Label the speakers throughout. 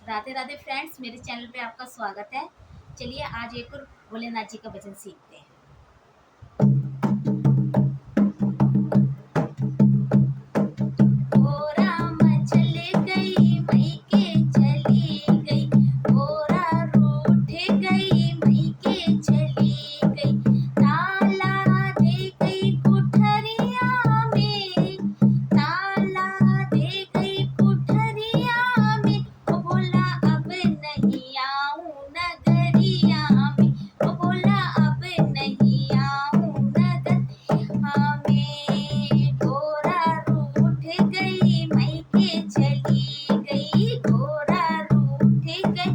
Speaker 1: Radhe Radhe friends, मेरे channel पे आपका स्वागत है। चलिए आज एक और भोलेनाथ जी का भजन सीखते हैं। ओ राम चले गई मैके चली गई, गोरा रूठ गई मैके चली गई, ताला दे गई कुठरिया में, ताला दे गई कुठरिया में, ओ बोला अब नहीं आऊं नगरिया में, ओ बोला अब नहीं आऊं नगरिया में, गोरा रूठ गई मैके चली गई, गोरा रूठ गई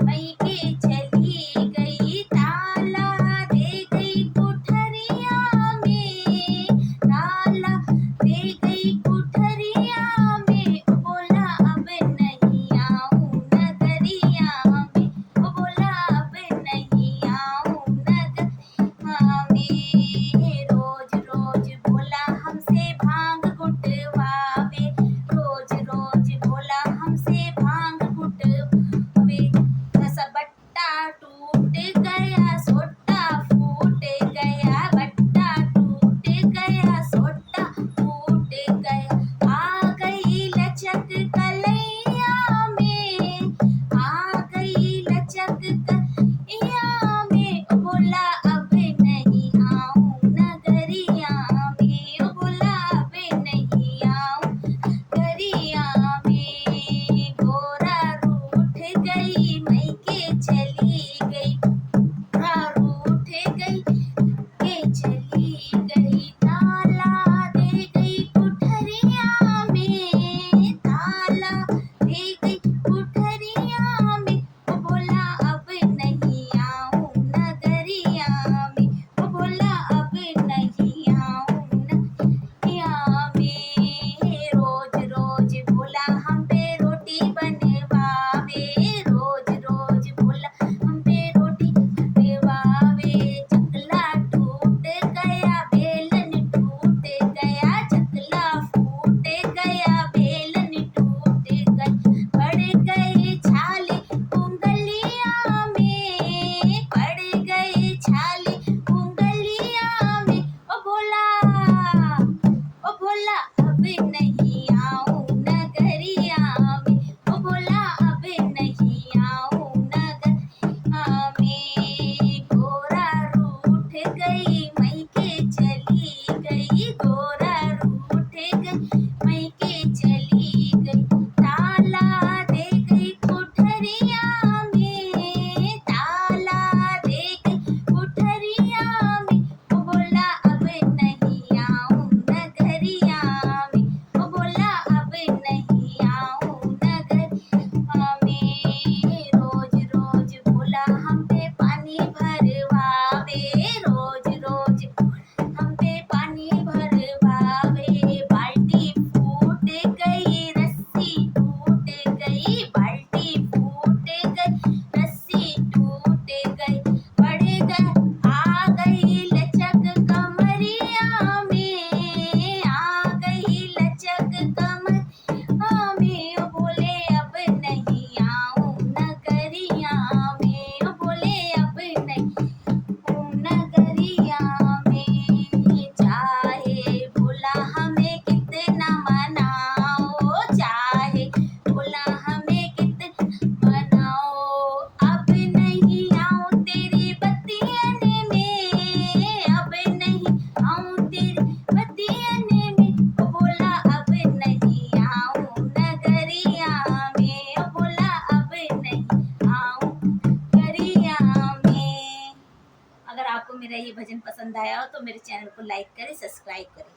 Speaker 1: मैके चली गई, ताला दे गई कुठरिया में, ताला दे गई कुठरिया में, ओ बोला अब नहीं आऊं नगरिया में, ओ बोला अब नहीं आऊं नगरिया में, रोज रोज बोला हमसे भांग गुटवावे, रोज रोज बोला हमसे भांग गुटवावे, दस बट्टा टूट गया सोटा फूट गया, बट्टा टूट गया सोटा फूट गया, आ गई लचक कलैया में, आ गई लचक कलैया में, ओ बोला अब नहीं आऊं नगरिया में, ओ बोला अब नहीं आऊं नगरिया में, गोरा रूठ गई मैके चली गई, गोरा रूठ गई के चली गई, ताला दे गई कुठरिया में, ताला दे गई कुठरिया में, ओ बोला अब नहीं आऊं नगरिया में, ओ बोला अब नहीं आऊं नगरिया में, रोज रोज बोला हम पे रोटी बनवावे, रोज रोज बोला हम पे रोटी बनवावे, चकला टूट गया बेलन टूट गया, चकला फूट गया बेलन टूट गई, पड़ गए छाले उंगलिया में, पड़ गए छाले उंगलिया में, ओ बोला अब नहीं आऊं नगरिया में, ओ बोला अब नहीं आऊं नगरिया में, गोरा रूठ गई मैके चली गई, गोरा रूठ गई मैके चली गई, ताला दे गई कुठरिया में, ताला दे गई कुठरिया में, ओ बोला अब नहीं आऊं नगरिया में, ओ बोला अब नहीं आऊं नगरिया में, रोज रोज बोला हम पे पानी भरवावे, रोज रोज हम पे पानी भरवावे, बाल्टी फूट गई रस्सी टूट गई, बाल्टी फूट गई रस्सी टूट गई, पड़ गए आ गई लचक कमरिया में, आ गई लचक कमरिया में, ओ बोले अब नहीं आऊं नगरिया में, ओ बोले अब नहीं आऊं नगरिया में, चाहे बोला हमें कितना मनाओ, चाहे बोला हमें कितना मनाओ, अब नहीं आऊं तेरी बतियन में, अब नहीं आऊं तेरी बतियन में, ओ बोला अब नहीं आऊं नगरिया में, ओ बोला अब नहीं आऊं नगरिया में। अगर आपको मेरा ये भजन पसंद आया हो तो मेरे चैनल को लाइक करें, सब्सक्राइब करें।